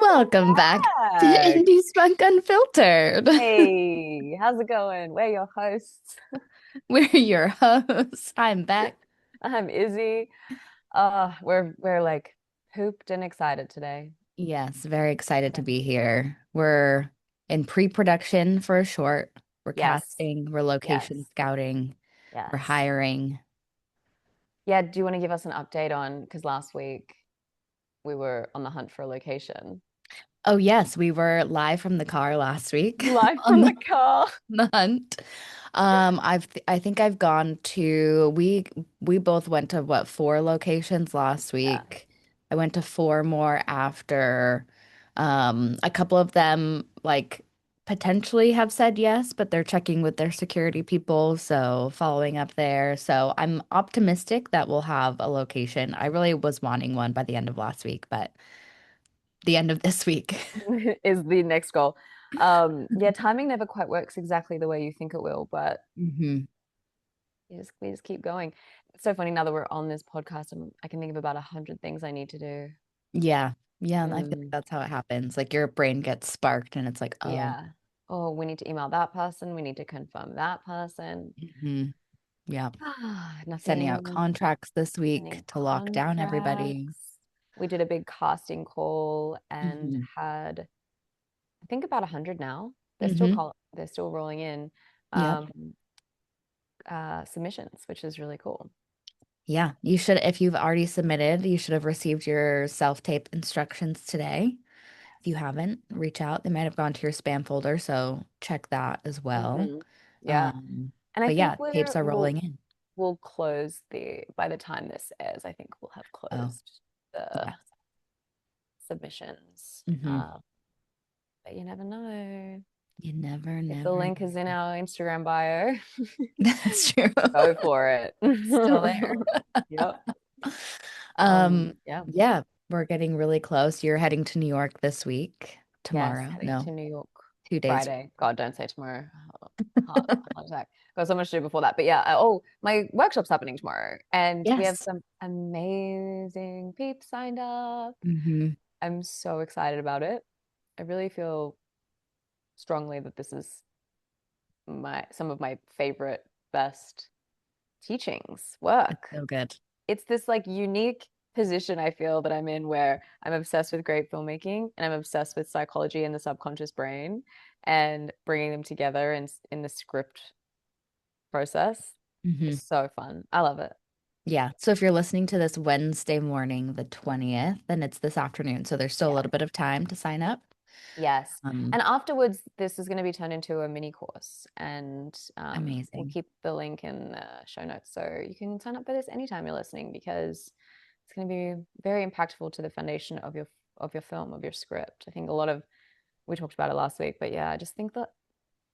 Welcome back to Back. Indie Spunk Unfiltered. Hey, how's it going? We're your hosts. We're your hosts. I'm back. I'm Izzy. We're like pooped and excited today. Yes, very excited to be here. We're in pre-production for a short. We're Yes, casting, we're location yes, scouting, we're yes. hiring. Yeah, do you want to give us an update on, because last week we were on the hunt for a location. Oh yes, we were live from the car last week Live on from the car. the hunt. I think I've gone to we both went to what, four locations last Yeah. week. I went to four more after. A couple of them like potentially have said yes, but they're checking with their security people, so following up there. So I'm optimistic that we'll have a location. I really was wanting one by the end of last week, but the end of this week. Is the next goal. Yeah, timing never quite works exactly the way you think it will, but hmm we just keep going. It's so funny now that we're on this podcast, I can think of about 100 things I need to do. Yeah. Yeah, and I feel like Mm, that's how it happens. Like your brain gets sparked and it's like, oh, yeah. Oh, we need to email that person. We need to confirm that person. yeah. Sending out Nothing. contracts this week Sending to lock down everybody. contracts. We did a big casting call and hmm had, I think, about 100 now. hmm They're still rolling in Yep. um, submissions, which is really cool. Yeah. You should, if you've already submitted, you should have received your self-tape instructions today. If you haven't, reach out. They might have gone to your spam folder, so check that as well. Hmm. Yeah. Um, And I but yeah, think we're tapes are we'll rolling in. we'll close the by the time this airs, I think we'll have Oh, closed the yeah. submissions. hmm But you never know. You never, If the never link is in know. our Instagram bio, That's true. go for it. Still there. Yep. Um, Yeah. yeah, we're getting really close. You're heading to New York this week, Yes, tomorrow. heading to No, New York 2 days. Friday. God, don't say tomorrow. Heart attack. Got so much to do before that. But yeah, oh, my workshop's happening tomorrow, and we have Yes. some amazing peeps signed up. hmm I'm so excited about it. I really feel strongly that this is my some of my favorite, best teachings It's work. so good. It's this like unique position I feel that I'm in where I'm obsessed with great filmmaking and I'm obsessed with psychology and the subconscious brain and bringing them together in the script process is hmm so fun. I love it. Yeah. So if you're listening to this Wednesday morning, the 20th, then it's this afternoon. So there's still a Yeah. little bit of time to sign up. Yes. Um, And afterwards, this is going to be turned into a mini course, and we'll Amazing. keep the link in the show notes. So you can sign up for this anytime you're listening because it's going to be very impactful to the foundation of your film, of your script. I think a lot of, we talked about it last week, but yeah, I just think that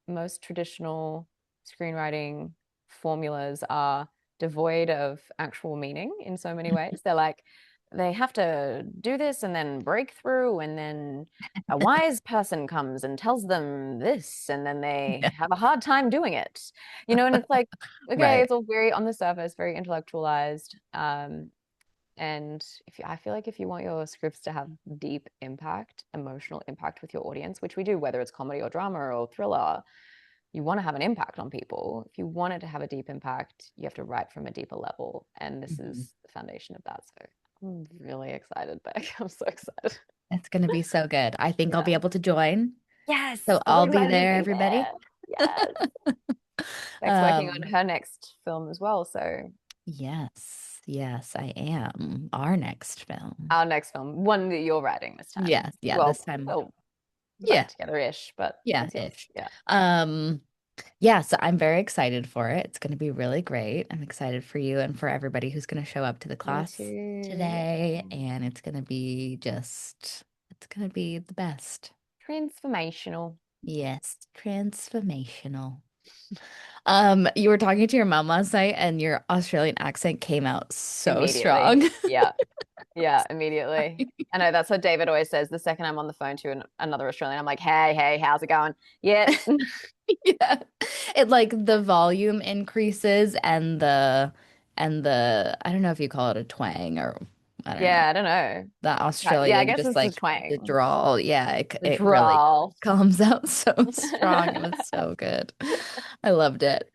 most traditional screenwriting formulas are devoid of actual meaning in so many ways. They're like, they have to do this and then break through, and then a wise person comes and tells them this, and then they Yeah. have a hard time doing it. And it's like, okay, Right. it's all very on the surface, very intellectualized. And I feel like if you want your scripts to have deep impact, emotional impact with your audience, which we do, whether it's comedy or drama or thriller, you want to have an impact on people. If you want it to have a deep impact, you have to write from a deeper level. And this Mhm. is the foundation of that. So I'm really excited, Beck. I'm so excited. It's going to be so good. I think I'll Yeah. be able to join. Yes. So I'm so I'll be excited to there, be everybody. there. Yes. Beck's working on Um, her next film as well. So yes, yes, I am. Our next film. our next film, one that you're writing this time. Yes, yeah, this Well, time. well, Yeah, writing together-ish, but yeah, it's yours. ish. Yeah. Um, yeah, so I'm very excited for it. It's going to be really great. I'm excited for you and for everybody who's going to show up to the Me class too. today. And it's going to be just, it's going to be the best. Transformational. Yes, transformational. You were talking to your mom last night and your Australian accent came out so Immediately. strong. Yeah. Yeah, immediately. I know that's what David always says. The second I'm on the phone to another Australian, I'm like, hey, hey, how's it going? Yeah. Yeah. It like the volume increases and the I don't know if you call it a twang or I don't know. Yeah, I don't know. That Yeah, I Australian, guess just it's the like the twang, drawl. Yeah, the it really drawl. comes out so strong. It was so good. I loved it.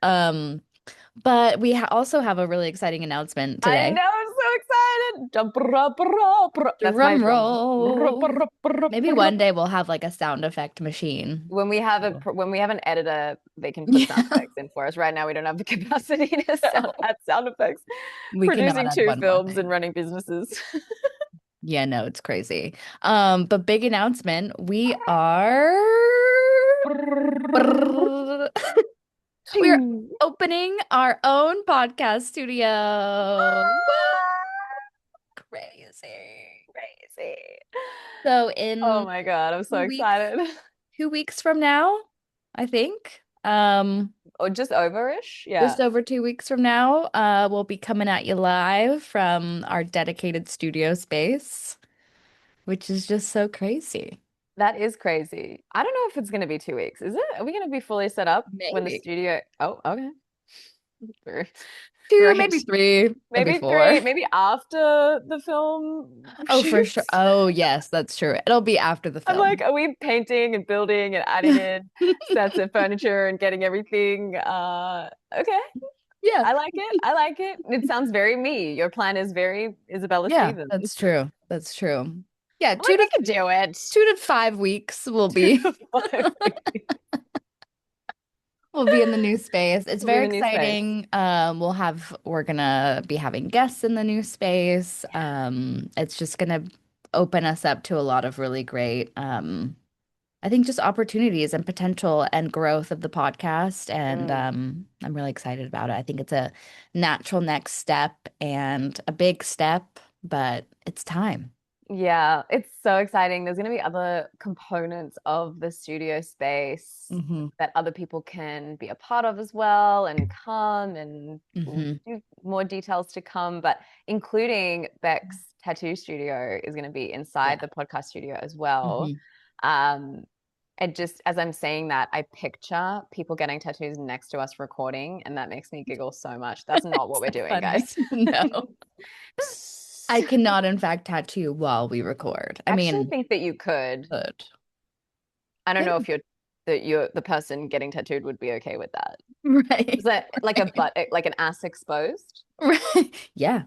But we also have a really exciting announcement I today. know, I'm so excited. That's my Drum drum. roll. Maybe one day we'll have like a sound effect machine. So, When we have an editor, they can put sound yeah. effects in for us. Right now, we don't have the capacity to No. add sound effects. We cannot Producing add two one more films and thing. running businesses. Yeah, no, it's crazy. But big announcement. We are we're Ching. opening our own podcast studio. Crazy. Crazy. So Oh in my God, I'm so 2 weeks, excited. 2 weeks from now, I think. Or just overish. Just Yeah. over 2 weeks from now, we'll be coming at you live from our dedicated studio space, which is just so crazy. That is crazy. I don't know if it's going to be 2 weeks. Is it? Are we going to be fully set up when the Maybe studio? Oh, okay. two, maybe Great. three, maybe Maybe four. three. Maybe after the film Oh, for sure. shoots. Oh, yes, that's true. It'll be after the I'm like, film. are we painting and building and adding in sets of furniture and getting everything? Okay. Yeah. I like it. I like it. It sounds very me. Your plan is very Isabella Yeah, Stevens. that's true. That's true. Yeah, I'm like, we could do it. 2 to 5 weeks will be 2 to 5 weeks. we'll be in the new space. It's We'll be in very the new space. exciting. We're gonna be having guests in the new space. It's just gonna open us up to a lot of really great I think just opportunities and potential and growth of the podcast. And Mm. I'm really excited about it. I think it's a natural next step and a big step, but it's time. Yeah, it's so exciting. There's going to be other components of the studio space Hmm. that other people can be a part of as well and come and Hmm. do more details to come, but including Beck's tattoo studio is going to be inside Yeah. the podcast studio as well. Hmm. Um, and just as I'm saying that, I picture people getting tattoos next to us recording, and that makes me giggle so much. That's not what It's we're so doing, funny. guys. No, I cannot, in fact, tattoo while we record. I I actually mean, think that you could. could. I don't know Could. if the person getting tattooed would be okay with that. Is Right. that like a Right. butt, like an ass exposed? Right. Yeah.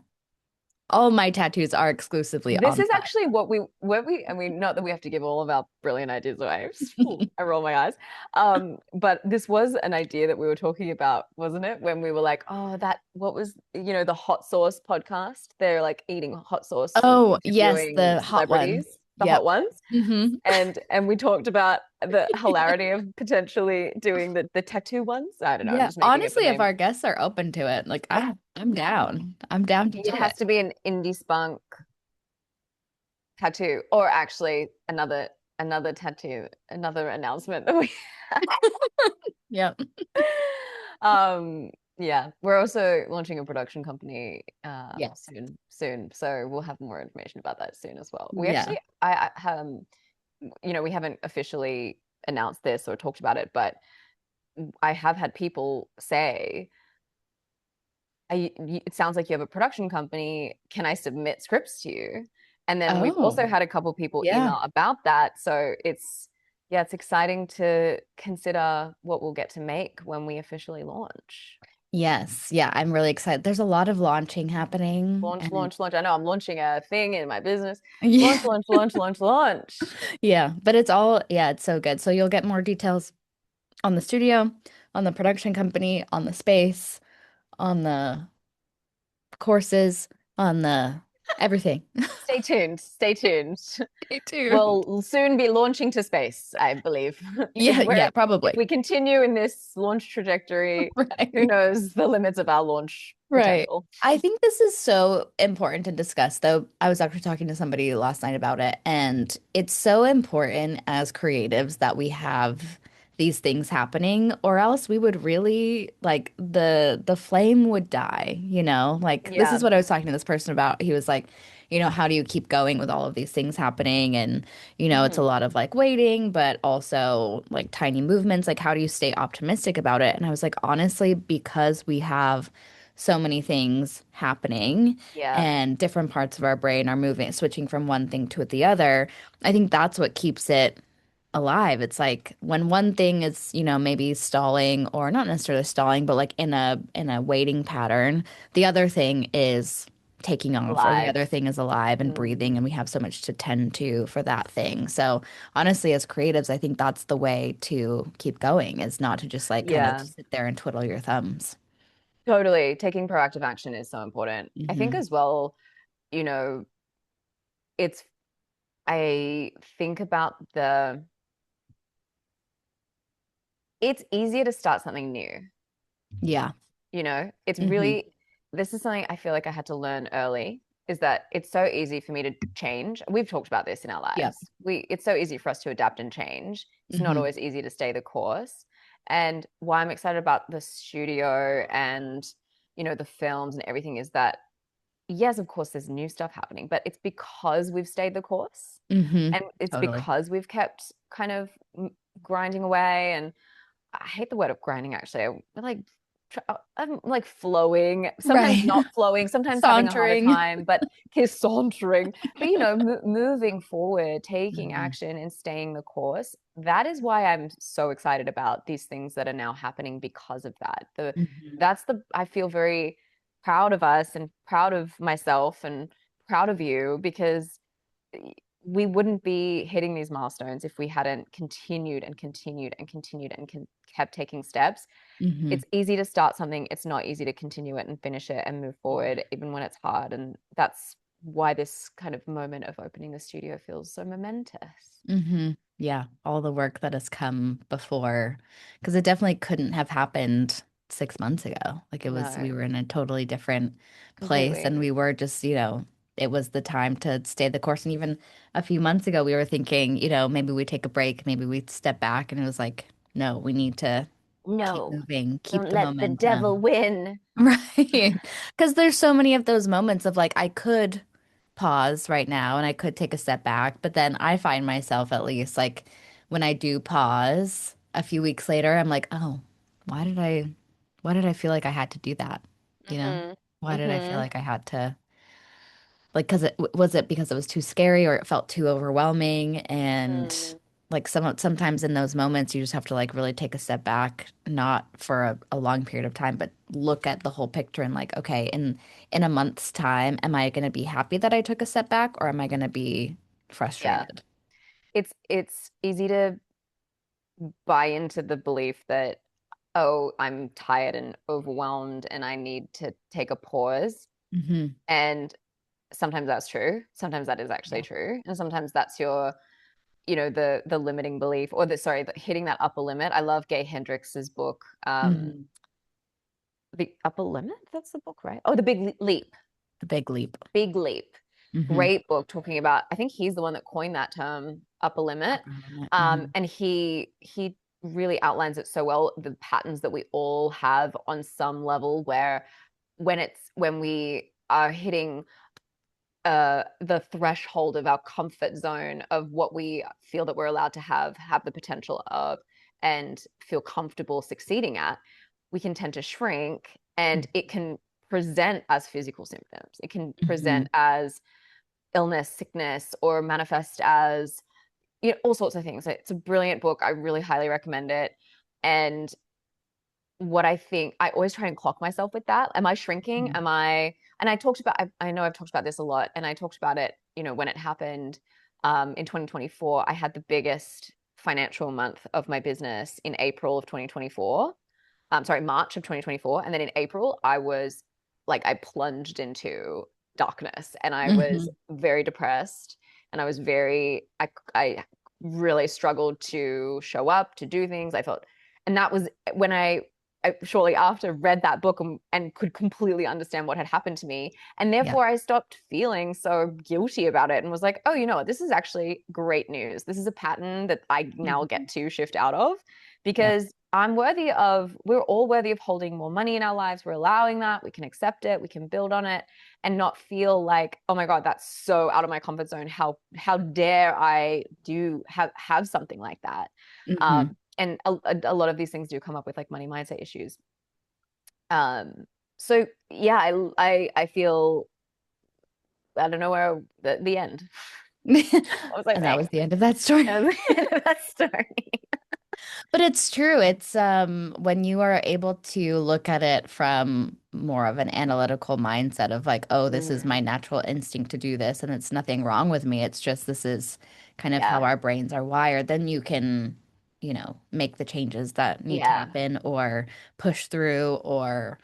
All my tattoos are exclusively This on is butt. actually I mean, not that we have to give all of our brilliant ideas away. I roll my eyes. But this was an idea that we were talking about, wasn't it? When we were like, oh, what was, the hot sauce podcast? They're like eating hot sauce and Oh, yes, interviewing the hot one. celebrities, the hot Yep. ones. Hmm. And we talked about the hilarity of potentially doing the tattoo ones. I don't know, I'm Yeah. just making up the Honestly, if name. our guests are open to it, like I'm down. I'm down to It do has it. to be an indie spunk tattoo, or actually another tattoo, another announcement that we Yep. um yeah, we're also launching a production company Yes. soon, so we'll have more information about that soon as well. We Yeah. actually we haven't officially announced this or talked about it, but I have had people say, it sounds like you have a production company. Can I submit scripts to you? And then we've Oh, also had a couple people yeah. email about that. So yeah, it's exciting to consider what we'll get to make when we officially launch. Yes. Yeah, I'm really excited. There's a lot of launching happening Launch, and launch, launch. I know I'm launching a thing in my business. Launch, yeah. launch, launch, launch, launch. Yeah, but it's all yeah, it's so good. So you'll get more details on the studio, on the production company, on the space, on the courses, on the everything. Stay tuned. Stay tuned. Stay tuned. We'll soon be launching to space, I believe. Yeah, yeah, If probably. we continue in this launch trajectory, who Right. knows the limits of our launch Right. potential. I think this is so important to discuss, though. I was actually talking to somebody last night about it, and it's so important as creatives that we have these things happening, or else we would really like the flame would die, you know? Like this is Yeah. what I was talking to this person about. He was like, how do you keep going with all of these things happening? And, it's a Hmm. lot of like waiting, but also like tiny movements. Like, how do you stay optimistic about it? And I was like, honestly, because we have so many things happening Yeah. and different parts of our brain are moving, switching from one thing to the other. I think that's what keeps it alive. It's like when one thing is, maybe stalling or not necessarily stalling, but like in a waiting pattern, the other thing is taking off or the Alive. other thing is alive and Mm. breathing and we have so much to tend to for that thing. So honestly, as creatives, I think that's the way to keep going is not to just like kind of Yeah. sit there and twiddle your thumbs. Totally. Taking proactive action is so important. I think Hmm. as well, you know, it's, I think about it's easier to start something new. Yeah. It's Hmm. really, this is something I feel like I had to learn early is that it's so easy for me to change. We've talked about this in our Yep. lives. It's so easy for us to adapt and change. It's not Hmm. always easy to stay the course. And why I'm excited about the studio and, the films and everything is that yes, of course, there's new stuff happening, but it's because we've stayed the course Hmm. and it's Totally. because we've kept kind of grinding away. And I hate the word of grinding, actually. I'm like flowing, sometimes Right. not flowing, sometimes having a harder Sauntering. time, but sauntering. But moving forward, taking Hmm. action, and staying the course. That is why I'm so excited about these things that are now happening because of that. Hmm. That's the I feel very proud of us and proud of myself and proud of you because we wouldn't be hitting these milestones if we hadn't continued and continued and continued and kept taking steps. Hmm. It's easy to start something, it's not easy to continue it and finish it and move forward, even when it's hard. And that's why this kind of moment of opening the studio feels so momentous. Hmm. Yeah, all the work that has come before, because it definitely couldn't have happened 6 months ago. Like we No, were in a totally different place, and completely. we were just, it was the time to stay the course. And even a few months ago, we were thinking, maybe we take a break, maybe we step back, and it was like, no, we need to keep No, moving, keep don't the let the devil momentum. win. Right. Because there's so many of those moments of like, I could pause right now and I could take a step back, but then I find myself at least like when I do pause a few weeks later, I'm like, oh, why did I, why did I feel like I had to do that? You know? Mm-hmm. Why did I feel Mm-hmm. like I had to, like, because was it because it was too scary or it felt too overwhelming? And Mm. like sometimes in those moments, you just have to like really take a step back, not for a long period of time, but look at the whole picture and like, okay, in a month's time, am I going to be happy that I took a step back or am I going to be Yeah. frustrated? It's easy to buy into the belief that, oh, I'm tired and overwhelmed and I need to take a pause. Hmm. And sometimes that's true. Sometimes that is actually Yeah. true. And sometimes that's the limiting belief or hitting that upper limit. I love Gay Hendrix's book, Hmm. The Upper Limit. That's the book, right? Oh, The Big Leap. The big leap. Big Leap. Hmm. Great book talking about, I think he's the one that coined that term, upper limit. Upper limit. Hmm. And he really outlines it so well, the patterns that we all have on some level where when we are hitting the threshold of our comfort zone of what we feel that we're allowed to have the potential of and feel comfortable succeeding at, we can tend to shrink and it can present as physical symptoms. It can Hmm. present as illness, sickness, or manifest as all sorts of things. It's a brilliant book. I really highly recommend it. And what I think, I always try and clock myself with that. Am I shrinking? Hmm. Am I? And I know I've talked about this a lot, and I talked about it, when it happened in 2024. I had the biggest financial month of my business in April of 2024. Sorry, March of 2024. And then in April, I plunged into darkness and I was Hmm. very depressed and I really struggled to show up, to do things. I felt, and that was when I shortly after read that book and could completely understand what had happened to me. And Yeah. therefore, I stopped feeling so guilty about it and was like, oh, you know what? This is actually great news. This is a pattern that I now Hmm. get to shift out of Yep. because we're all worthy of holding more money in our lives. We're allowing that. We can accept it. We can build on it and not feel like, oh my God, that's so out of my comfort zone. How dare I have something like that? Hmm. And a lot of these things do come up with like money mindset issues. Um, So yeah, I feel I don't know where the end. What was I And that saying? was the end of that story. And that story. But it's true. It's when you are able to look at it from more of an analytical mindset of like, oh, this is my Mm, natural instinct to do this, and it's nothing wrong with me. It's just this is kind of how yeah, our brains are wired. Then you can, make the changes that need to yeah, happen or push through or,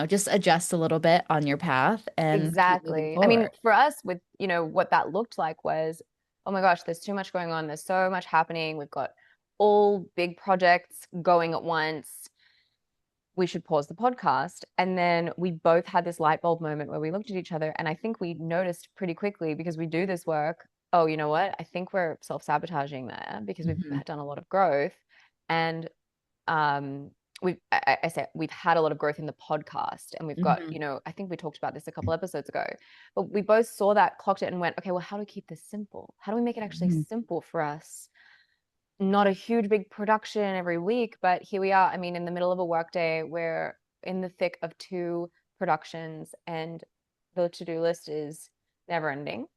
just adjust a little bit on your path and keep moving exactly. I mean, forward. for us, with what that looked like was, oh my gosh, there's too much going on. There's so much happening. We've got all big projects going at once. We should pause the podcast. And then we both had this light bulb moment where we looked at each other. And I think we noticed pretty quickly because we do this work. Oh, you know what? I think we're self-sabotaging there because we've Hmm. done a lot of growth. And um, I say we've had a lot of growth in the podcast and we've got, Hmm. I think we talked about this a couple episodes ago, but we both saw that, clocked it and went, okay, well, how do we keep this simple? How do we make it actually Hmm. simple for us? Not a huge big production every week, but here we are. I mean, in the middle of a workday, we're in the thick of two productions, and the to-do list is never ending.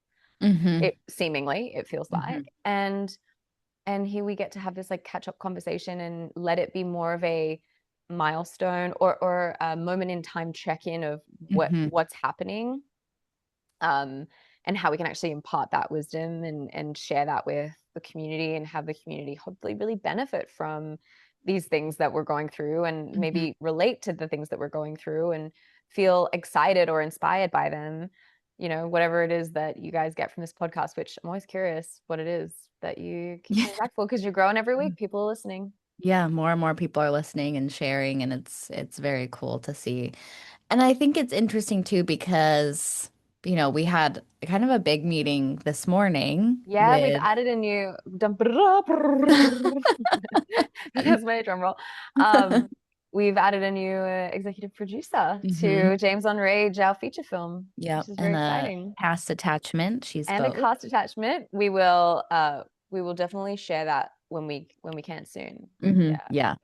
Hmm. It seemingly it feels like, Hmm. and here we get to have this like catch-up conversation and let it be more of a milestone or a moment in time check-in of Hmm. what's happening, um, and how we can actually impart that wisdom and share that with the community and have the community hopefully really benefit from these things that we're going through and Hmm. maybe relate to the things that we're going through and feel excited or inspired by them. Whatever it is that you guys get from this podcast, which I'm always curious what it is that you keep Yeah. coming back for because you're growing every week. People are listening. Yeah, more and more people are listening and sharing, and it's very cool to see. And I think it's interesting too because, we had kind of a big meeting this morning Yeah, we've with added a new that's my drum roll. We've added a new executive producer hmm to James on Rage, our feature film, yeah, which is very and a exciting. past attachment. She's And a both. cast attachment. We will definitely share that when we can soon. Yeah, Yeah.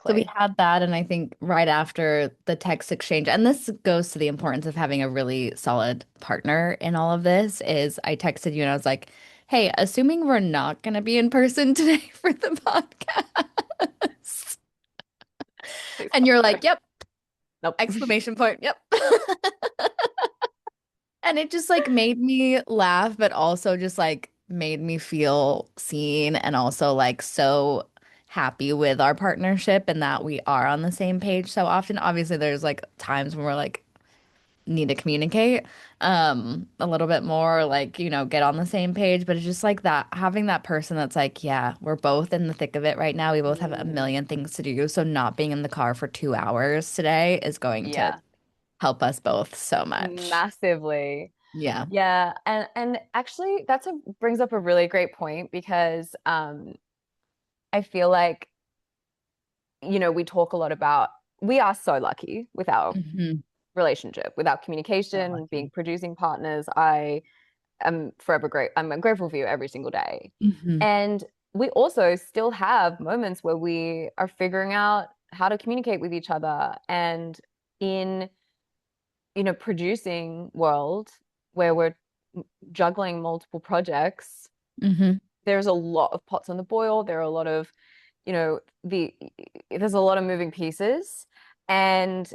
So we publicly. had that, and I think right after the text exchange, and this goes to the importance of having a really solid partner in all of this, is I texted you and I was like, hey, assuming we're not going to be in person today for the podcast. Please And God, you're no. like, yep, Nope. exclamation point, yep. And it just like made me laugh, but also just like made me feel seen and also like so happy with our partnership and that we are on the same page so often. Obviously, there's like times when we're like need to communicate a little bit more, like, get on the same page, but it's just like that having that person that's like, yeah, we're both in the thick of it right now. We both have a Mm, million things to do, so not being in the car for 2 hours today is going to yeah, help us both so much. massively. Yeah. Yeah, and actually that's a brings up a really great point because I feel like we talk a lot about we are so lucky with our Hmm. relationship, with our So communication, being lucky. producing partners. I am forever great. I'm grateful for you every single day. Hmm. And we also still have moments where we are figuring out how to communicate with each other. And in, producing world where we're juggling multiple projects, Hmm. there's a lot of pots on the boil. There are a lot of, there's a lot of moving pieces. And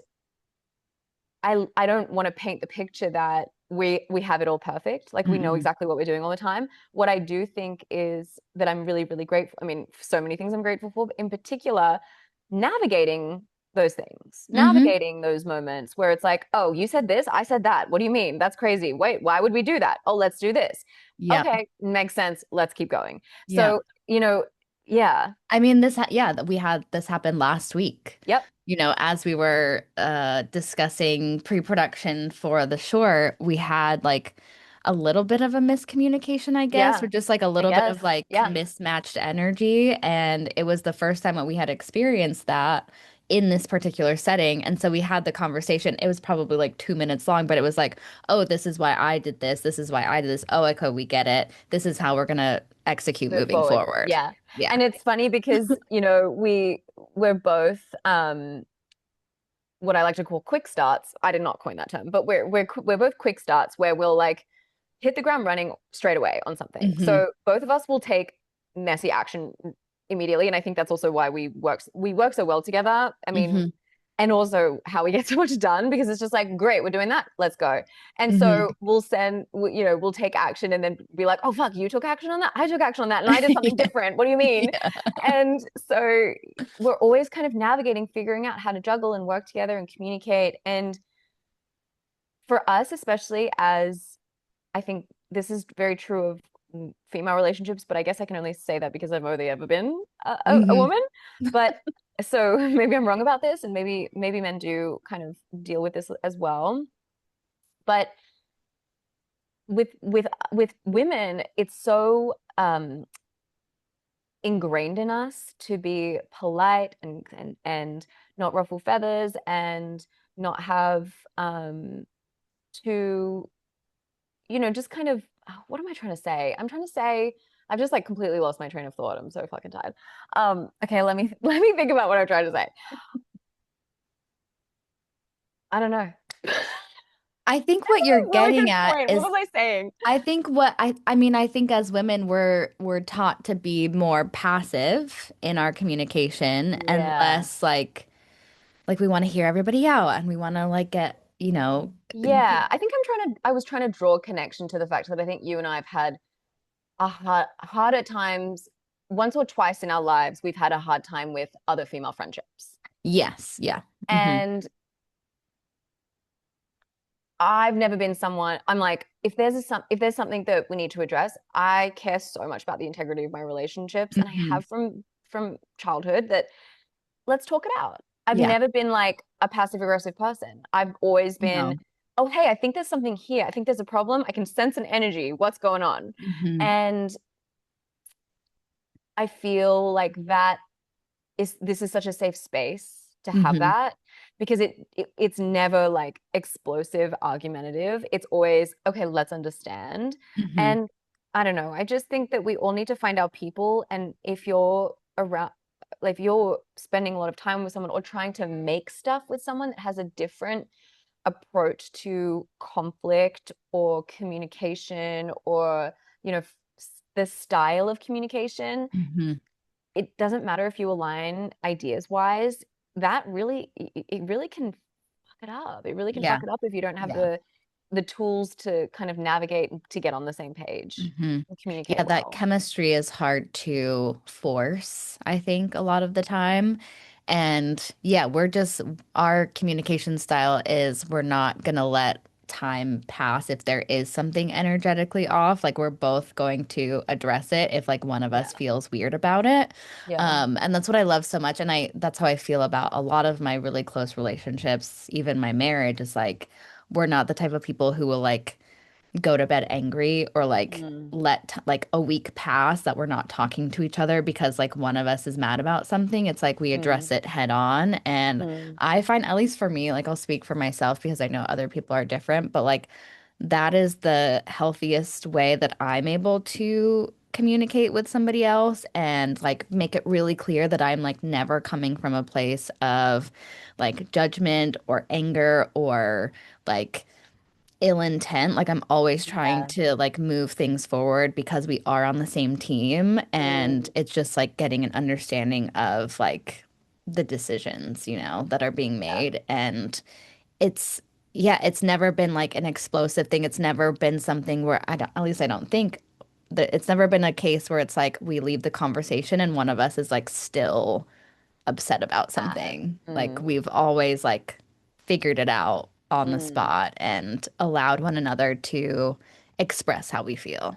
I don't want to paint the picture that we have it all perfect. Like we know Mm-mm. exactly what we're doing all the time. What I do think is that I'm really, really grateful. I mean, so many things I'm grateful for, but in particular, navigating those things, Hmm. navigating those moments where it's like, oh, you said this, I said that. What do you mean? That's crazy. Wait, why would we do that? Oh, let's do this. Yeah. Okay, makes sense. Let's keep going. Yeah. So, yeah. I mean, yeah, that we had this happen last week. Yep. As we were discussing pre-production for the short, we had like a little bit of a miscommunication, I guess, or Yeah. just like a I little bit guess. of like Yeah. mismatched energy. And it was the first time that we had experienced that in this particular setting. And so we had the conversation. It was probably like 2 minutes long, but it was like, oh, this is why I did this. This is why I did this. Oh, okay, we get it. This is how we're gonna execute Move moving forward. forward. Yeah. Yeah. And it's funny because, we're both what I like to call quick starts. I did not coin that term, but we're both quick starts where we'll like hit the ground running straight away on something. Hmm. So both of us will take messy action immediately, and I think that's also why we work so well together. I mean, Hmm. and also how we get so much done because it's just like, great, we're doing that, let's go. And Hmm. so we'll take action and then be like, oh fuck, you took action on that, I took action on that, and I did something Yeah. different, what do you mean? Yeah. And so we're always kind of navigating, figuring out how to juggle and work together and communicate. And for us, especially, as I think this is very true of female relationships, but I guess I can only say that because I've only ever been a Hmm. woman. But so maybe I'm wrong about this, and maybe men do kind of deal with this as well. But with women, it's so ingrained in us to be polite and not ruffle feathers and not have to just kind of, what am I trying to say? I'm trying to say I've just like completely lost my train of thought. I'm so fucking tired. Okay, let me think about what I'm trying to say. I don't know. I think what you're Really getting good at point. What is was I saying? I think what I mean, I think as women we're taught to be more passive in our communication and Yeah. less like we want to hear everybody out and we want to like get, Yeah, I think I was trying to draw a connection to the fact that I think you and I have had harder times once or twice in our lives. We've had a hard time with other female friendships. yes, yeah. Hmm. And I've never been someone, I'm like, if there's something that we need to address, I care so much about the integrity of my relationships, and I Hmm. have from childhood, that let's talk it out. I've Yeah. never been like a passive aggressive person. I've always been, No. oh hey, I think there's something here. I think there's a problem. I can sense an energy. What's going on? Hmm. And I feel like this is such a safe space to have Hmm. that, because it's never like explosive argumentative. It's always, okay, let's understand. Hmm. And I don't know, I just think that we all need to find our people. And if you're around, like if you're spending a lot of time with someone or trying to make stuff with someone that has a different approach to conflict or communication, or you know the style of communication, Hmm. it doesn't matter if you align ideas wise. That really, it really can fuck it up. It really can Yeah. fuck it up if you don't have Yeah. the tools to kind of navigate to get on the same page Hmm. and communicate Yeah, that well. chemistry is hard to force, I think, a lot of the time. And yeah, our communication style is we're not gonna let time pass if there is something energetically off. Like we're both going to address it if like one of Yeah. us feels weird about it. Yeah. And that's what I love so much. And that's how I feel about a lot of my really close relationships, even my marriage is like we're not the type of people who will like go to bed angry or like Mm, let like a week pass that we're not talking to each other because like one of us is mad about something. It's like we mm, address it head on. And mm. I find, at least for me, like I'll speak for myself because I know other people are different, but like that is the healthiest way that I'm able to communicate with somebody else and like make it really clear that I'm like never coming from a place of like judgment or anger or like ill intent. Like I'm always trying Yeah. to like move things forward because we are on the same team and Mm, it's just like getting an understanding of like the decisions, that are being yeah. made. And it's yeah, it's never been like an explosive thing. It's never been something where at least I don't think that it's never been a case where it's like we leave the conversation and one of us is like still upset about Bad. something. Like Mm, we've always like figured it out on the mm. spot and allowed one another to express how we feel.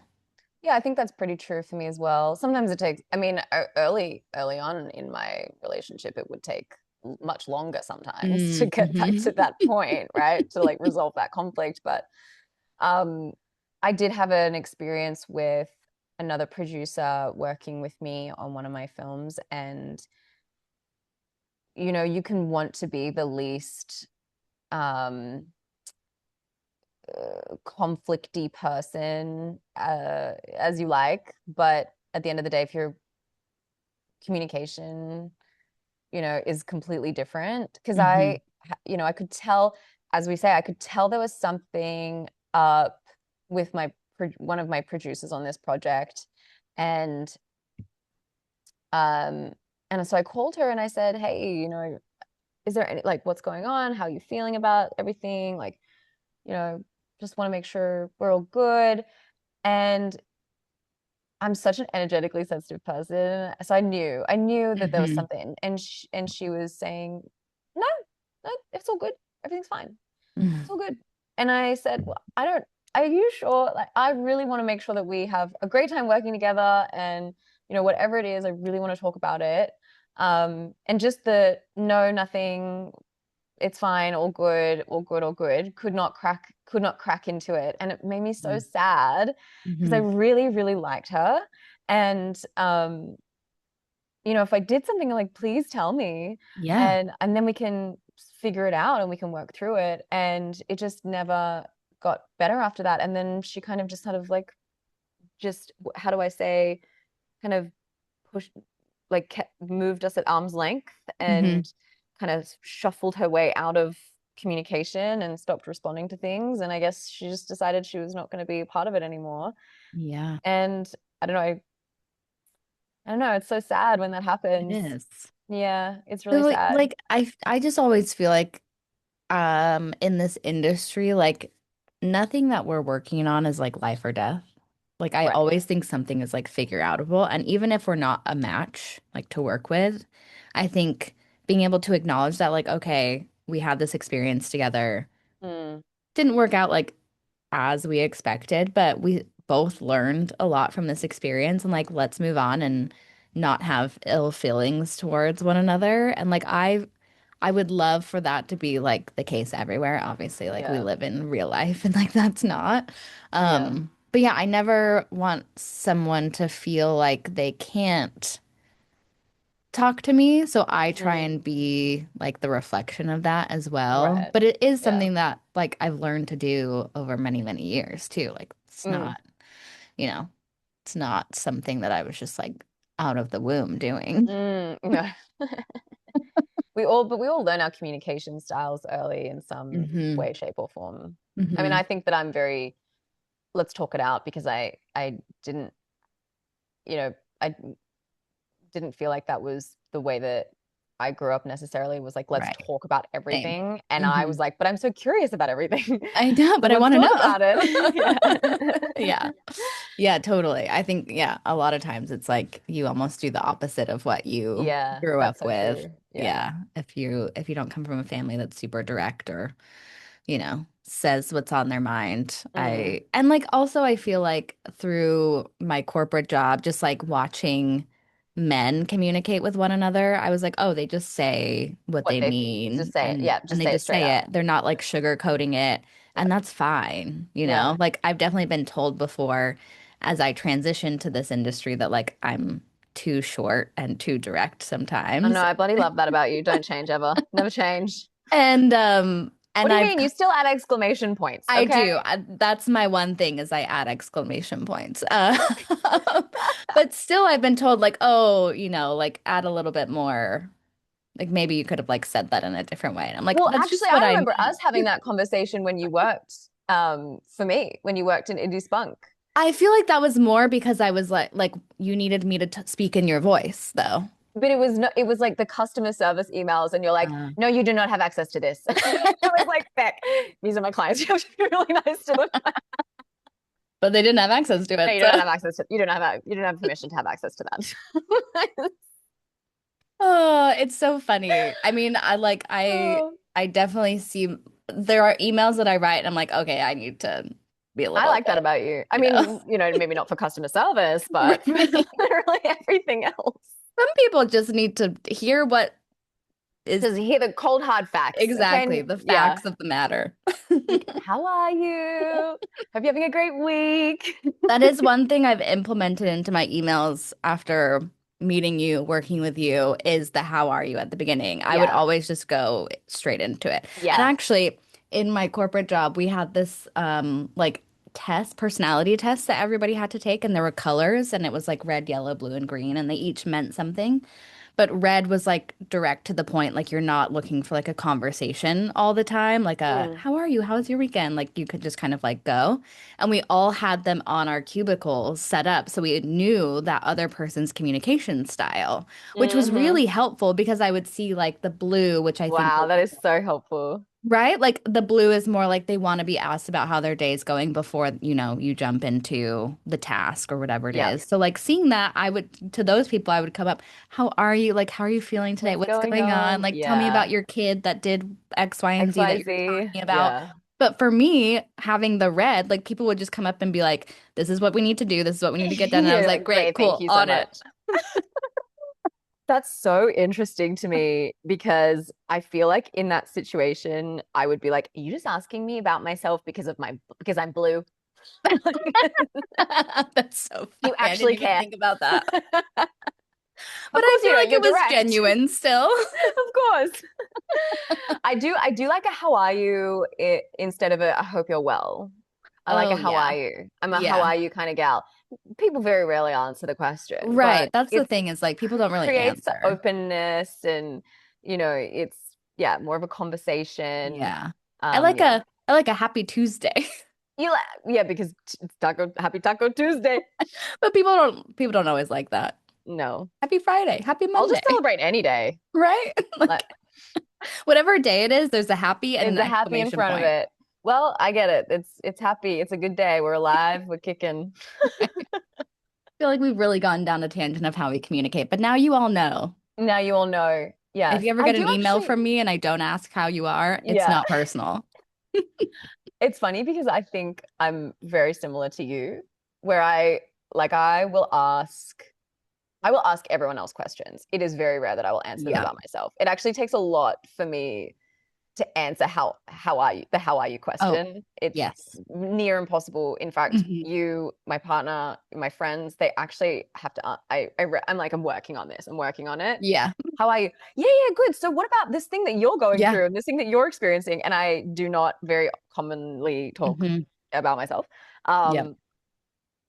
Yeah, I think that's pretty true for me as well. Sometimes it takes, I mean, early on in my relationship, it would take much longer sometimes to get back Mm-hmm. to that point, right? To like resolve that conflict. But um, I did have an experience with another producer working with me on one of my films, and you can want to be the least um conflicty person as you like, but at the end of the day, if your communication is completely different, because Hmm. I could tell, as we say, I could tell there was something up with one of my producers on this project, and um, and so I called her and I said, hey, is there any, like, what's going on? How are you feeling about everything? Like, you know, just want to make sure we're all good. And I'm such an energetically sensitive person. So I knew that there was Hmm. something. And she was saying, no, no, it's all good. Everything's fine. It's all good. And I said, well, are you sure? Like, I really want to make sure that we have a great time working together. And, whatever it is, I really want to talk about it. And just the no, nothing, it's fine, all good, all good, all good, could not crack into it. And it made me so sad because I Hmm. really, really liked her. And if I did something, like, please tell me, Yeah. and then we can figure it out and we can work through it. And it just never got better after that. And then she kind of just sort of like, just, how do I say, kind of pushed, like, moved us at arm's length Hmm. and kind of shuffled her way out of communication and stopped responding to things. And I guess she just decided she was not going to be a part of it anymore. Yeah, And I don't know, I don't know, it's so sad when that it happens. is. Yeah, it's So really sad. I just always feel like in this industry, like nothing that we're working on is like life or death. Like I Right. always think something is like figure outable. And even if we're not a match like to work with, I think being able to acknowledge that like, okay, we had this experience together. Mm, Didn't work out like as we expected, but we both learned a lot from this experience and like let's move on and not have ill feelings towards one another. And like I would love for that to be like the case everywhere. Obviously, like we yeah. live in real life and like that's not. Yeah. But yeah, I never want someone to feel like they can't talk to me. So I try Mm, and be like the reflection of that as well. right. But it is Yeah. something that like I've learned to do over many, many years too. Like it's Mm, not, you know, it's not something that I was just like out of the womb doing. no. But we all learn our communication styles early in some Hmm. way, shape, or form. I mean, Hmm. I think that I'm very, let's talk it out, because I didn't, I didn't feel like that was the way that I grew up necessarily, was like, let's Right. talk about Same. everything. And I Hmm. was like, but I'm so curious about everything. I know, So but I let's want to talk know. about it. Yeah. Yeah. Yeah, totally. I think, yeah, a lot of times it's like you almost do the opposite of what you Yeah, grew that's up so with. true. Yeah. Yeah. If you don't come from a family that's super direct or, says what's on their mind. Mm. And like also I feel like through my corporate job, just like watching men communicate with one another, I was like, oh, they just say what What they they Just mean say it. and Yeah, just they say it just straight say out. it. They're not like Yeah. sugarcoating it, Yeah. and that's fine, you Yeah. know? Like I've definitely been told before as I transitioned to this industry that like I'm too short and too direct I know, sometimes. I bloody love that about you. Don't change ever. Never change. What And do you I've mean? You still add exclamation points, I okay? do. That's my one thing is I add exclamation points. But still, I've been told like, oh, like add a little bit more. Like maybe you could have like said that in a different way. And I'm like, Well, that's actually, just what I I remember us mean. having that conversation when you worked, for me, when you worked in Indie Spunk. I feel like that was more because I was like you needed me to t speak in your voice, though. But it was no, it was like the customer service emails, and you're like, Uh, no, you do not have access to this. I was like, Beck, these are my clients. You have to be really nice to them. but they didn't have access to No, it, you so. don't have access to. You don't have permission to have access to that. Oh, it's so funny. I mean, Oh, I definitely see there are emails that I write and I'm like, okay, I need to be a I little like that bit, about you. I you know. mean, maybe not for customer service, but for literally everything else. Some people just need to hear what is Just hear the cold hard facts, okay? exactly the Yeah. facts of the matter. Like, how are you? Hope you're having a great week. That is one thing I've implemented into my emails after meeting you, working with you, is the how are you at the beginning. I would Yeah. always just go straight into it. And Yeah. actually, in my corporate job, we had this like personality test that everybody had to take, and there were colors, and it was like red, yellow, blue, and green, and they each meant something. But red was like direct to the point, like you're not looking for like a conversation all the time, like a Mm. how are you? How was your weekend? Like you could just kind of like go. And we all had them on our cubicles set up so we knew that other person's communication style, which was Hmm. really helpful because I would see like the blue, which I think Wow, was that is so helpful. right? Like the blue is more like they want to be asked about how their day is going before, you jump into the task or whatever it Yeah. is. So like seeing that, I would to those people, I would come up, how are you? Like, how are you feeling today? What's What's going going on? on? Like, tell me about Yeah. your kid that did X, Y, and Z that you're XYZ. talking about. Yeah. But for me, having the red, like people would just come up and be like, this is what we need to do. This is what we need to get done. And I was You're like, like, great, great, thank cool, you so on it. much. That's so interesting to me because I feel like in that situation, I would be like, "Are you just asking me about myself because I'm blue? That's so Do you funny. I didn't actually even care?" think about that. But Of I course feel you don't. like it You're was direct. genuine still. Of course. I do like a how are you instead of a I hope you're well. I like a Oh, how are yeah. you? I'm a how Yeah. are you kind of gal. People very rarely answer the question, but Right. That's the it thing is like people don't really creates the answer. openness and it's yeah, more of a conversation. Yeah. Yeah. I like a happy Tuesday. Yeah, because it's happy Taco Tuesday. But people don't always like that. No. Happy Friday, happy I'll just Monday, celebrate any day. right? Like Like whatever day it is, there's a happy and there's an a happy in exclamation front of point. it. Well, I get it. It's happy. It's a good day. We're alive. We're kicking. I feel like we've really gone down a tangent of how we communicate, but now you all know. Now you all know. If Yes. you ever I get do an email actually, from me and I don't ask how you are, it's yeah. not personal. It's funny because I think I'm very similar to you, where I will ask everyone else questions. It is very rare that I will answer them Yeah. about myself. It actually takes a lot for me to answer how are you, the how are you Oh, question. It's yes. near impossible. In fact, Hmm. you, my partner, my friends, they actually have to. I'm like, I'm working on this. I'm working on it. Yeah. How are you? Yeah, yeah, good. So what about this thing that you're going Yeah. through and this thing that you're experiencing? And I do not very commonly talk Hmm. about myself. Yep. Um,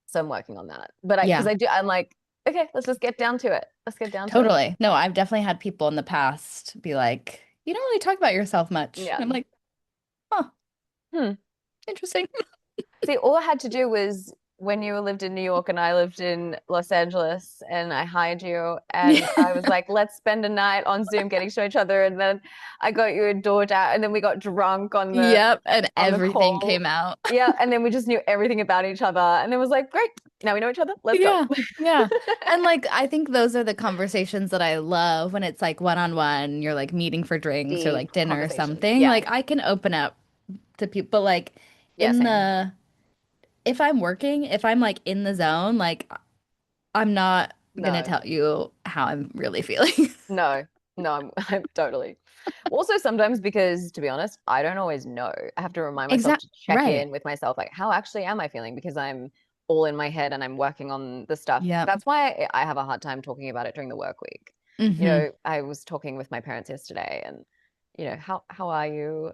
so I'm working on that. But because Yeah. I'm like, okay, let's just get down to it. Let's get down to it. Totally. No, I've definitely had people in the past be like, you don't really talk about yourself much. Yeah. And I'm like, huh, Hmm. interesting. See, all I had to do was when you lived in New York and I lived in Los Angeles and I hired you and I was like, let's spend a night on Zoom getting to know each other. And then I got you a DoorDash and then we got drunk Yep. And on the everything call. came out. Yeah. And then we just knew everything about each other. And it was like, great. Now we know each other. Let's go. Yeah. Yeah. And like, I think those are the conversations that I love when it's like one on one, you're like meeting for drinks or Deep like dinner or conversations. something. Yeah. Like, I can open up to people, but like, Yeah. in Same. the, if I'm working, if I'm like in the zone, like, I'm not gonna No. tell you how I'm really feeling. No, no, I'm totally. Also, sometimes because to be honest, I don't always know. I have to remind myself Exact. to check Right. in with myself, like, how actually am I feeling? Because I'm all in my head and I'm working on the stuff. Yep. That's why I have a hard time talking about it during the work week. Hmm. I was talking with my parents yesterday and, how are you?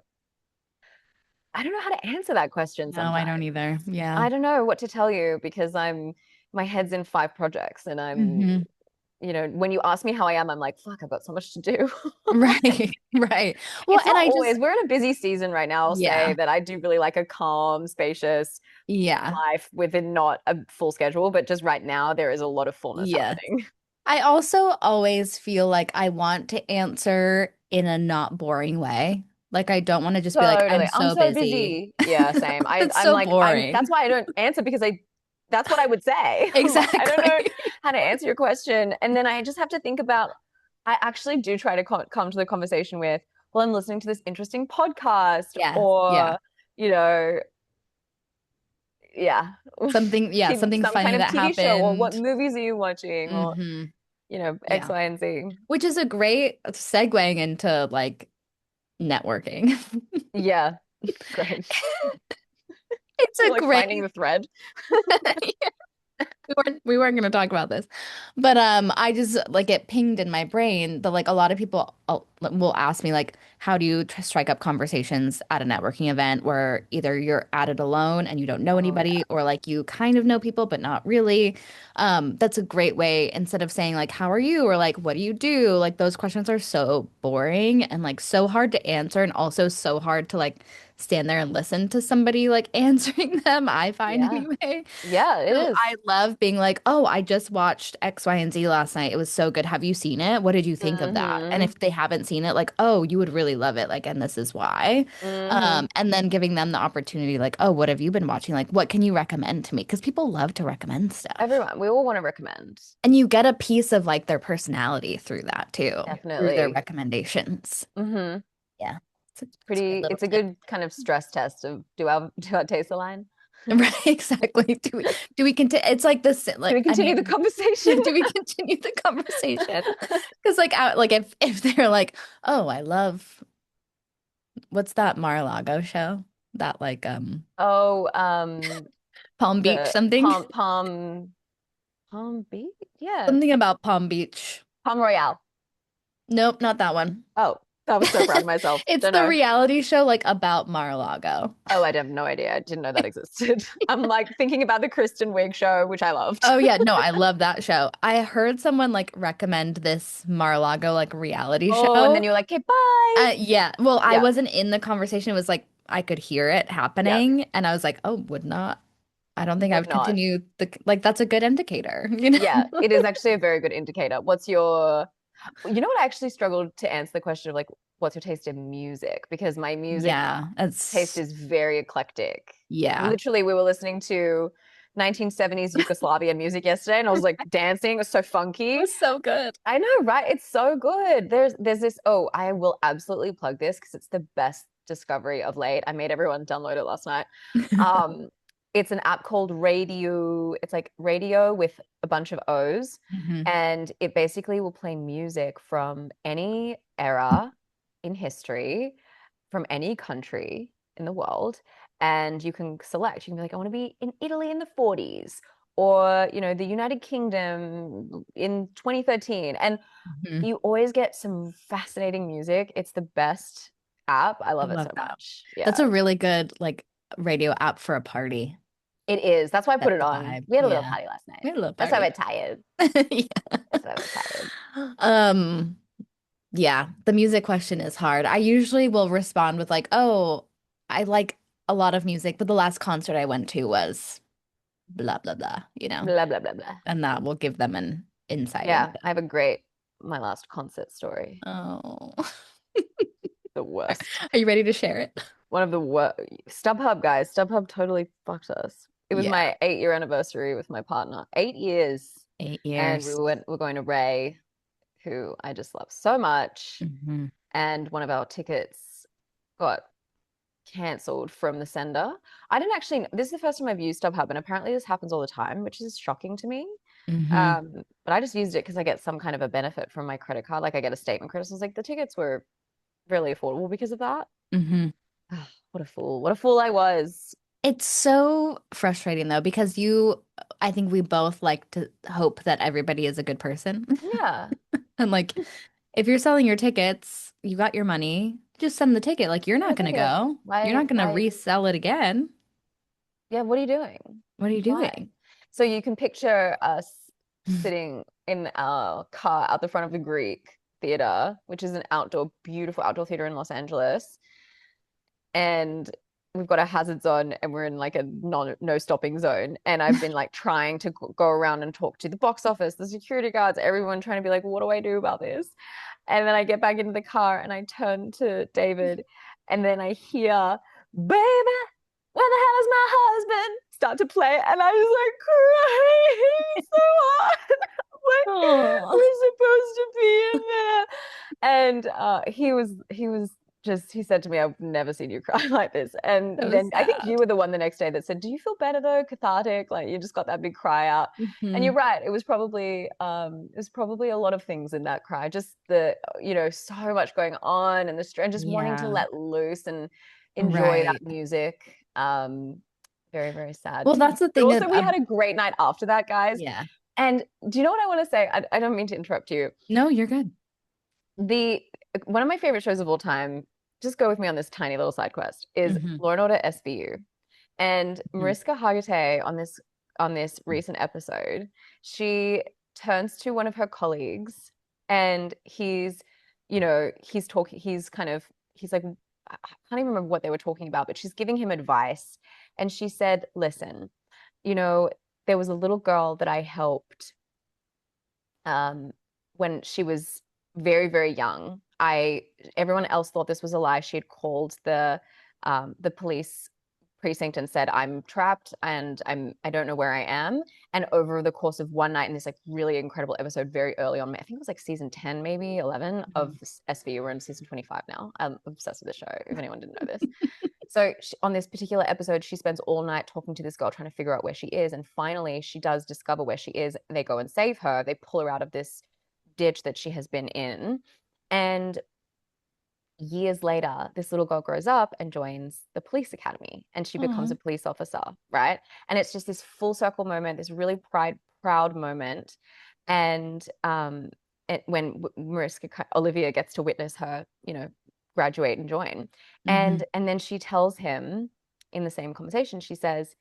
I don't know how to answer that question No, I don't sometimes. either. Yeah. I don't know what to tell you because my head's in five projects and Hmm. when you ask me how I am, I'm like, fuck, I've got so much to do. Right. Right. Well, It's and not I just, always, we're in a busy season right now. I'll say yeah. that I do really like a calm, spacious Yeah. life within not a full schedule, but just right now, there is a lot of fullness Yes. happening. I also always feel like I want to answer in a not boring way. Like I don't want to just be like, I'm Totally. I'm so so busy. busy. Yeah, same. That's I'm so like, that's boring. why I don't answer because that's what I would say. I'm like, I don't know Exactly. how to answer your question. And then I just have to think about, I actually do try to come to the conversation with, well, I'm listening to this interesting podcast Yes. Yeah. or, you know, yeah, Yeah, something some kind funny of that TV show or what happened. movies are you watching or, Hmm. X, Yeah. Y, and Z. Which is a great segueing into like networking. Yeah, great. It's You're a like finding great the thread. We weren't going to talk about this. But I just like it pinged in my brain that like a lot of people will ask me like how do you strike up conversations at a networking event where either you're at it alone and you don't know Oh anybody or like you kind of know people but not really. That's a great way instead of saying like how are you or like what do you do? Like those questions are so boring and like so hard to answer and also so hard to like stand there and listen to somebody like answering them, I find yeah. anyway. Yeah, it So is. I love being like, oh, I just watched X, Y, and Z last night. It was so good. Have you seen it? What did you think of that? And Mm-hmm. if they haven't seen it, like, oh, you would really love it. Like, and this is why. Mm-hmm. And then giving them the opportunity, like, oh, what have you been watching? Like, what can you recommend to me? Because people love to recommend stuff. Everyone, we all want to recommend. And you get a piece of like their personality through that too, through their Definitely. recommendations. Mm-hmm. Yeah. It's a good Pretty, little it's a tip. good kind of stress test of do our taste align? Right, exactly. Do we continue? It's like this, Do like, we I continue the mean, conversation? do we continue the conversation? Because like if they're like, oh, I love what's that Mar-a-Lago show? That like Oh, Palm Beach the something? Palm Beach? Yeah, Something about Palm Beach. Palm Royale. Nope, not that one. Oh, I was so proud of myself. It's Don't the know. reality show like about Mar-a-Lago. Oh, I have no idea. I didn't know that existed. I'm like thinking about the Kristen Wiig show, which I loved. Oh yeah, no, I love that show. I heard someone like recommend this Mar-a-Lago like reality Oh, and then show. you're like, okay, bye. Yeah. Well, I Yeah, wasn't in the conversation. It was like I could hear it yeah. happening, and I was like, "Oh, would not." I don't think I Would would not. continue the like. That's a good indicator, you Yeah, know? it is actually a very good indicator. You know what? I actually struggled to answer the question of like, what's your taste in music? Because my music Yeah, taste it's is very eclectic. yeah. Literally, we were listening to 1970s Yugoslavian music yesterday, and I was like dancing. It was so It funky. was so good. I know, right? It's so good. There's this. Oh, I will absolutely plug this because it's the best discovery of late. I made everyone download it last night. Um, it's an app called Radio. It's like radio with a bunch of O's, hmm and it basically will play music from any era in history, from any country in the world, and you can select. You can be like, I want to be in Italy in the 40s or the United Kingdom in 2013, and hmm you always get some fascinating music. It's the best app. I I love it love so that. much. Yeah, That's a really good like radio app for a party. it is. That's why I put Set it the on. vibe. We had a little Yeah. party last We night. had a little That's why we're party. tired. Yeah. That's why we're tired. Um, yeah, the music question is hard. I usually will respond with like, "Oh, I like a lot of music, but the last concert I went to was blah blah blah," Blah blah blah blah. and that will give them an insight Yeah, into. I have a great my last concert story. Oh, The worst. are you ready to share it? One of the worst. StubHub guys. StubHub totally fucked us. It was Yeah, my 8 year anniversary with my partner. 8 years, eight and years. we're going to Ray, who I just love so much. hmm And one of our tickets got cancelled from the sender. I didn't actually, this is the first time I've used StubHub, and apparently this happens all the time, which is shocking to me. hmm But I just used it because I get some kind of a benefit from my credit card. Like I get a statement credit. So I was like, the tickets were really affordable because of that. hmm What a fool. What a fool I was. It's so frustrating though because I think we both like to hope that everybody is a good person. Yeah. And like, if you're selling your tickets, you got your money, just send the ticket. Like, you're Send not the gonna ticket. go. You're Why, not gonna why, resell it again. yeah, what are you doing? What are you Why? doing? So you can picture us sitting in our car out the front of the Greek Theater, which is an beautiful outdoor theater in Los Angeles. And we've got our hazards on and we're in like a no stopping zone. And I've been like trying to go around and talk to the box office, the security guards, everyone trying to be like, what do I do about this? And then I get back into the car and I turn to David and then I hear, baby, where the hell is my husband? Start to play. And I was like crying so hard. Like, Oh, we're supposed to be in there. And he said to me, I've never seen you cry like this. And so then I think you sad. were the one the next day that said, do you feel better though? Cathartic? Like you just got that big cry out. And hmm you're right. It was probably a lot of things in that cry. Just so much going on and just wanting to Yeah, let loose and enjoy that right. music. Very, very sad. Well, that's the But thing also, we had a great night after that, guys. yeah. And do you know what I want to say? I don't mean to interrupt you. No, you're good. The One of my favorite shows of all time, just go with me on this tiny little side quest, is Hmm. Law and Order SVU. And Hmm. Mariska Hargitay on this recent episode, she turns to one of her colleagues and he's talking, he's like, I can't even remember what they were talking about, but she's giving him advice. And she said, listen, you know, there was a little girl that I helped um, when she was very, very young. Everyone else thought this was a lie. She had called the police precinct and said, I'm trapped and I don't know where I am. And over the course of one night in this like really incredible episode very early on, I think it was like season 10, maybe 11 of SVU. We're in season 25 now. I'm obsessed with the show, if anyone didn't know this. So on this particular episode, she spends all night talking to this girl, trying to figure out where she is. And finally, she does discover where she is. They go and save her. They pull her out of this ditch that she has been in. And years later, this little girl grows up and joins the police academy and she becomes Aw. a police officer, right? And it's just this full circle moment, this really proud moment. And when Mariska Olivia gets to witness her, graduate and join. Hmm. And then she tells him in the same conversation, she says,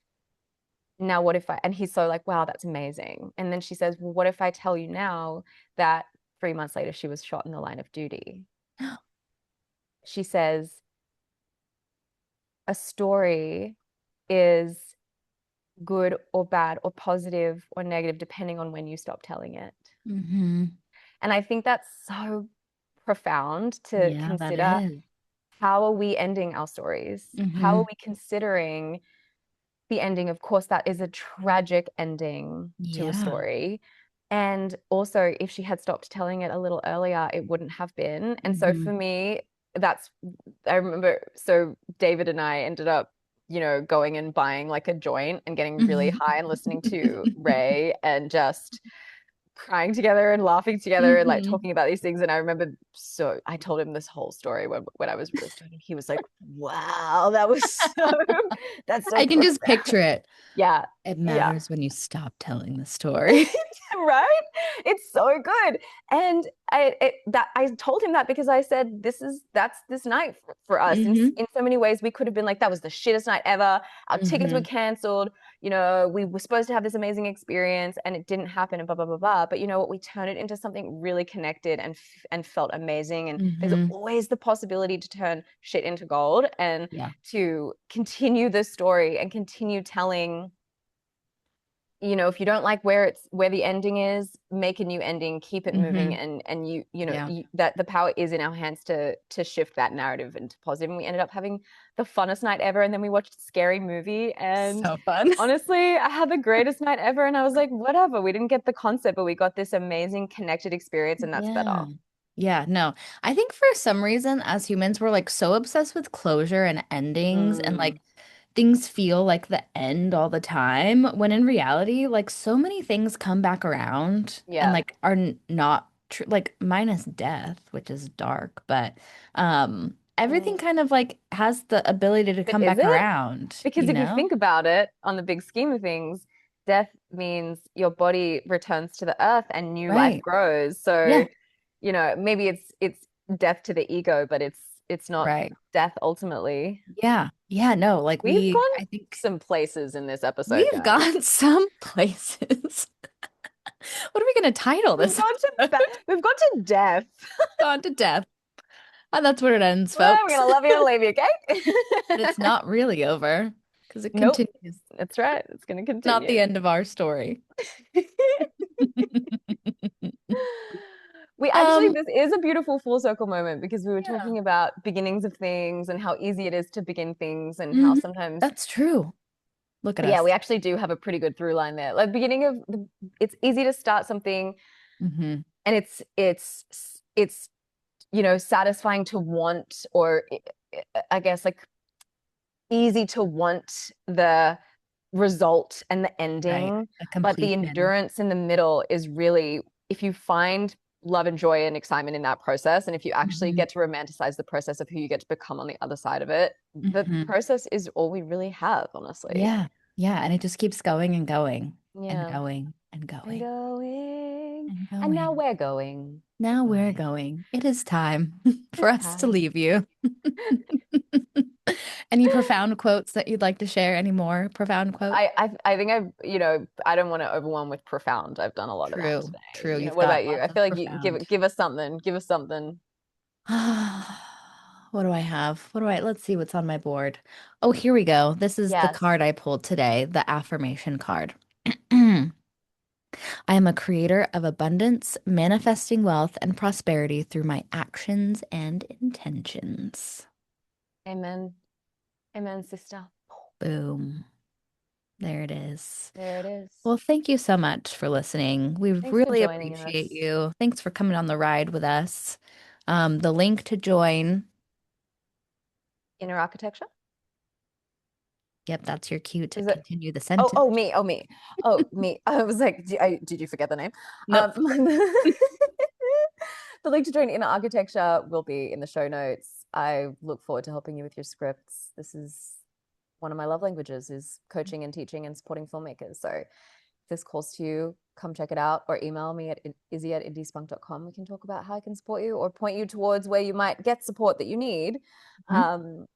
now what if I, and he's so like, wow, that's amazing. And then she says, well, what if I tell you now that 3 months later she was shot in the line of duty? She says, a story is good or bad or positive or negative depending on when you stop telling it. Hmm. And I think that's so profound to Yeah, that consider. is. How are we ending our stories? How are Hmm. we considering the ending? Of course, that is a tragic ending to a Yeah. story. And also, if she had stopped telling it a little earlier, it wouldn't have been. And so Hmm. for me, that's, I remember, so David and I ended up, going and buying like a joint and getting really Hmm. high and listening to Ray and just crying together and laughing together and like Hmm. talking about these things. And I remember, so I told him this whole story when I was really stoned. He was like, wow, that was so, that's so I can just profound. picture it. Yeah. It Yeah. matters when you stop telling the story. Right? It's so good. And I told him that because I said that's this night for us. Hmm. In so many ways, we could have been like, that was the shittest night ever. Our tickets were Hmm. canceled. We were supposed to have this amazing experience and it didn't happen and blah blah blah blah. But you know what? We turned it into something really connected and felt amazing. And there's Hmm. always the possibility to turn shit into gold and Yeah. to continue the story and continue telling. If you don't like where the ending is, make a new ending, keep it moving, Hmm. and Yeah. that the power is in our hands to shift that narrative into positive. And we ended up having the funnest night ever. And then we watched a scary movie, and So fun. honestly, I had the greatest night ever. And I was like, whatever. We didn't get the concept, but we got this amazing connected experience, and that's better. Yeah. Yeah, no. I think for some reason, as humans, we're like so obsessed with closure and endings and Mm, like things feel like the end all the time, when in reality, like so many things come back around and yeah. like are not true, like minus death, which is dark, but everything Mm. kind of like has the ability to But come is back it? around, Because you if you know? think about it, on the big scheme of things, death means your body returns to the earth and new life Right. grows. So, Yeah, maybe it's death to the ego, but it's not right. death ultimately. Yeah. Yeah, no, like We've gone I think some places in this episode, we've guys. gone some places. What are we going to title We've this gone to episode? we've gone to death. Gone to death. And that's where it ends, Well, we're folks. gonna love you and leave you, okay? But it's not really over because it Nope. continues. That's right. It's gonna Not continue. the end of our story. We actually, Um, this is a beautiful full circle moment because we were yeah. talking about beginnings of things and how easy it is to begin things and how Mhm. sometimes, That's true. Look at yeah, we us. actually do have a pretty good through line there. Like it's easy to start something Hmm. and it's, satisfying to want or I guess like easy to want the result and the Right. ending, A but the completion. endurance in the middle is really, if you find love and joy and excitement in that process, and if you actually Hmm. get to romanticize the process of who you get to become on the other side of it, the Hmm. process is all we really have, honestly. Yeah. Yeah, and it just keeps going and going and Yeah. going and And going going. and And now going. we're going. Now we're Goodbye. going. It is time for It's us to time. leave you. Any profound quotes that you'd like to share? Any more profound quotes? I think I don't want to overwhelm with profound. I've done a lot of that True, today. true. You've What got about you? I lots of feel like you profound. give us something. Give us something. What do I have? Let's see what's on my board. Oh, here we go. This is the Yes. card I pulled today, the affirmation card. I am a creator of abundance, manifesting wealth and prosperity through my actions and intentions. Amen. Amen, sister. Boom. There it is. There it is. Well, thank you so much for listening. We Thanks for really joining appreciate us. you. Thanks for coming on the ride with us. The link to join, Inner architecture? yep, that's your cue to Is it? continue the Oh, sentence. me. Oh, me. Oh, me. I was like, did you forget the name? Nope. The link to join Inner Architecture will be in the show notes. I look forward to helping you with your scripts. This is one of my love languages is coaching and teaching and supporting filmmakers. So if this calls to you, come check it out or email me at izzy@indiespunk.com. We can talk about how I can support you or point you towards where you might get support that you need. Mhm.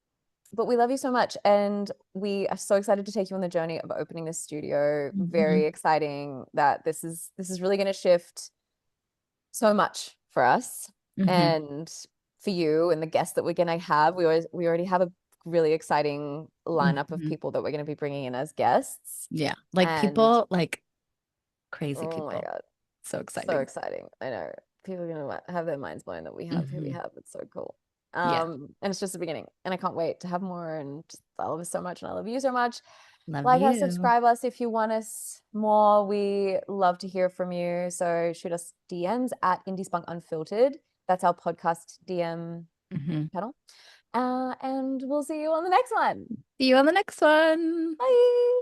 But we love you so much. And we are so excited to take you on the journey of opening this studio. Very Mhm. exciting that this is really going to shift so much for us Mhm. and for you and the guests that we're going to have. We already have a really exciting lineup of Mhm. people that we're going to be bringing in as guests. Yeah, like And people, like crazy oh my people. God, So so exciting. exciting. I know people are going to have their minds blown that we have who we Mhm. have. It's so cool. Yeah, And it's just the beginning. And I can't wait to have more. And just, I love us so much. And I love you so much. love Like us, you. subscribe us if you want us more. We love to hear from you. So shoot us DMs at Spunk Unfiltered. That's our podcast DM Mhm. channel. And we'll see you on the next one. See you on the next one. Bye.